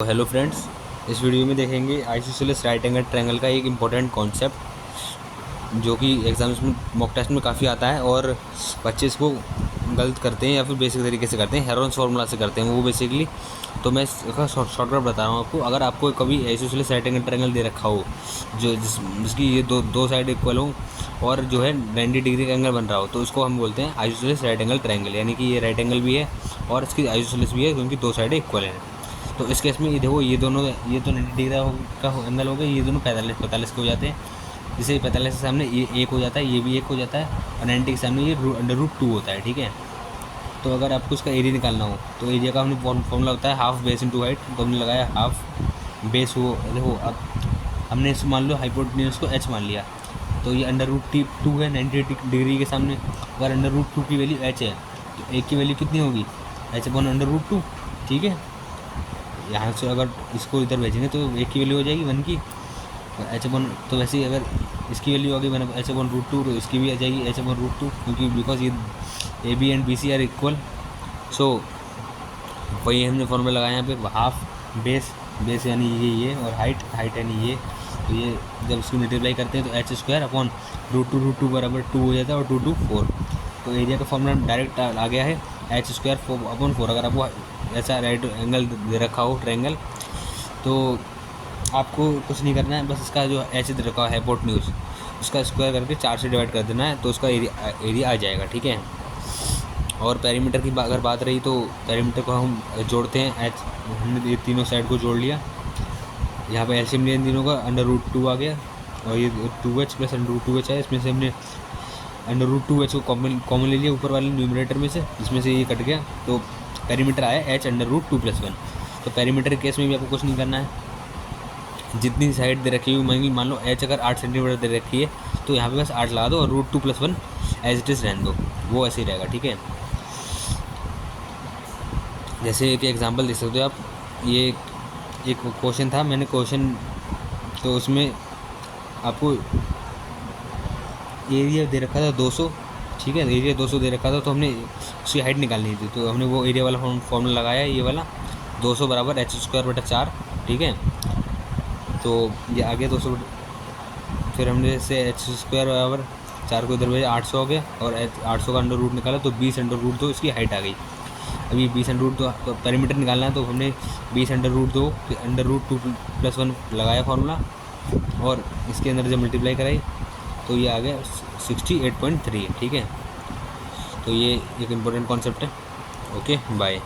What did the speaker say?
तो hello friends, इस video में देखेंगे आइसोसेलेस राइट एंगल ट्रायंगल का एक इम्पोर्टेंट कॉन्सेप्ट जो कि एग्जाम्स में मॉक टेस्ट में काफ़ी आता है और बच्चे इसको गलत करते हैं या फिर बेसिक तरीके से करते हैं, हेरोन्स फार्मूला से करते हैं वो बेसिकली। तो मैं इसका शॉर्टकट बता रहा हूँ आपको। अगर आपको कभी आइसोसेलेस राइट एंगल ट्रायंगल दे रखा हो जिसकी ये दो साइड इक्वल हो और जो है 90 डिग्री का एंगल बन रहा हो, तो इसको हम बोलते हैं आइसोसेलेस राइट एंगल ट्रायंगल। यानी कि ये राइट एंगल भी है और इसकी आइसोसेलेस भी है क्योंकि दो साइडें इक्वल हैं। तो इस केस में ये देखो, ये दोनों, ये तो 90 डिग्री का एंगल हो गया, ये दोनों 45 के हो जाते हैं। जैसे 45 के सामने ये एक हो जाता है, ये भी एक हो जाता है, और 90 के सामने ये √2 होता है। ठीक है, तो अगर आपको इसका एरिया निकालना हो तो एरिया का हमने फॉर्मूला होता है हाफ बेस इंटू हाइट। तो हमने लगाया हाफ बेस, हो देखो अब हमने इस मान लो हाइपोटेन्यूज को h मान लिया, तो ये √2 है 90 डिग्री के सामने। अगर √2 की वैल्यू h है तो एक की वैल्यू कितनी होगी, h/√2। ठीक है, यहाँ से अगर इसको इधर भेजेंगे तो एक की वैल्यू हो जाएगी 1 की, h/, तो वैसे ही अगर इसकी वैल्यू आ गई h/√2 तो इसकी भी आ जाएगी h/√2, क्योंकि बिकॉज ये AB and BC are equal. So वही हमने फॉर्मूला लगाया यहाँ पे, हाफ बेस यानी ये और हाइट यानी ये। तो ये जब इसको मल्टीप्लाई करते हैं तो h² √2 बराबर 2 हो जाता है और 2 4। तो एरिया का फॉर्मूला डायरेक्ट आ गया है h²/4। अगर आपको ऐसा राइट एंगल दे रखा हो ट्रायंगल तो आपको कुछ नहीं करना है, बस इसका जो h दे रखा है हाइपोटेन्यूज उसका स्क्वायर करके 4 से डिवाइड कर देना है, तो उसका एरिया आ जाएगा। ठीक है, और पेरीमीटर की अगर बात रही तो पेरीमीटर को हम जोड़ते हैं। हमने ये तीनों साइड को जोड़ लिया, यहाँ पे एलसीएम लिया इन तीनों का, √2 आ गया, और ये 2h + √2h है। इसमें से हमने √2h को कॉमन ले लिया ऊपर वाले न्यूमरेटर में से, जिसमें से ये कट गया, तो पेरीमीटर आया h√2 + 1। तो पेरीमीटर के केस में भी आपको कुछ नहीं करना है, जितनी साइड दे रखी हुई, मान लो h अगर 8 सेंटीमीटर दे रखी है तो यहाँ पे बस 8 लगा दो और √2 + 1 एज इट इज़ रहने दो, वो ऐसे ही रहेगा। ठीक है, जैसे एक एग्जांपल देख सकते हो आप। ये एक क्वेश्चन था, मैंने क्वेश्चन तो उसमें आपको एरिया दे रखा था 200। ठीक है, एरिया 200 दे रखा था, तो हमने उसकी हाइट निकालनी थी, तो हमने वो एरिया वाला फॉर्मूला लगाया, ये वाला 200 बराबर h²/4। ठीक है, तो ये आ गया 200। फिर हमने जैसे h² बराबर 4 को इधर भेजा, 800 हो गया, और 800 का अंडर रूट निकाला तो 20√2 इसकी हाइट आ गई। अभी 20√2 तो पेरीमीटर निकालना है, तो हमने 20√2 √2 + 1 लगाया फॉर्मूला, और इसके अंदर जब मल्टीप्लाई कराई तो ये आ गया 68.3। ठीक है, तो ये एक इम्पोर्टेंट कॉन्सेप्ट है। Okay, bye.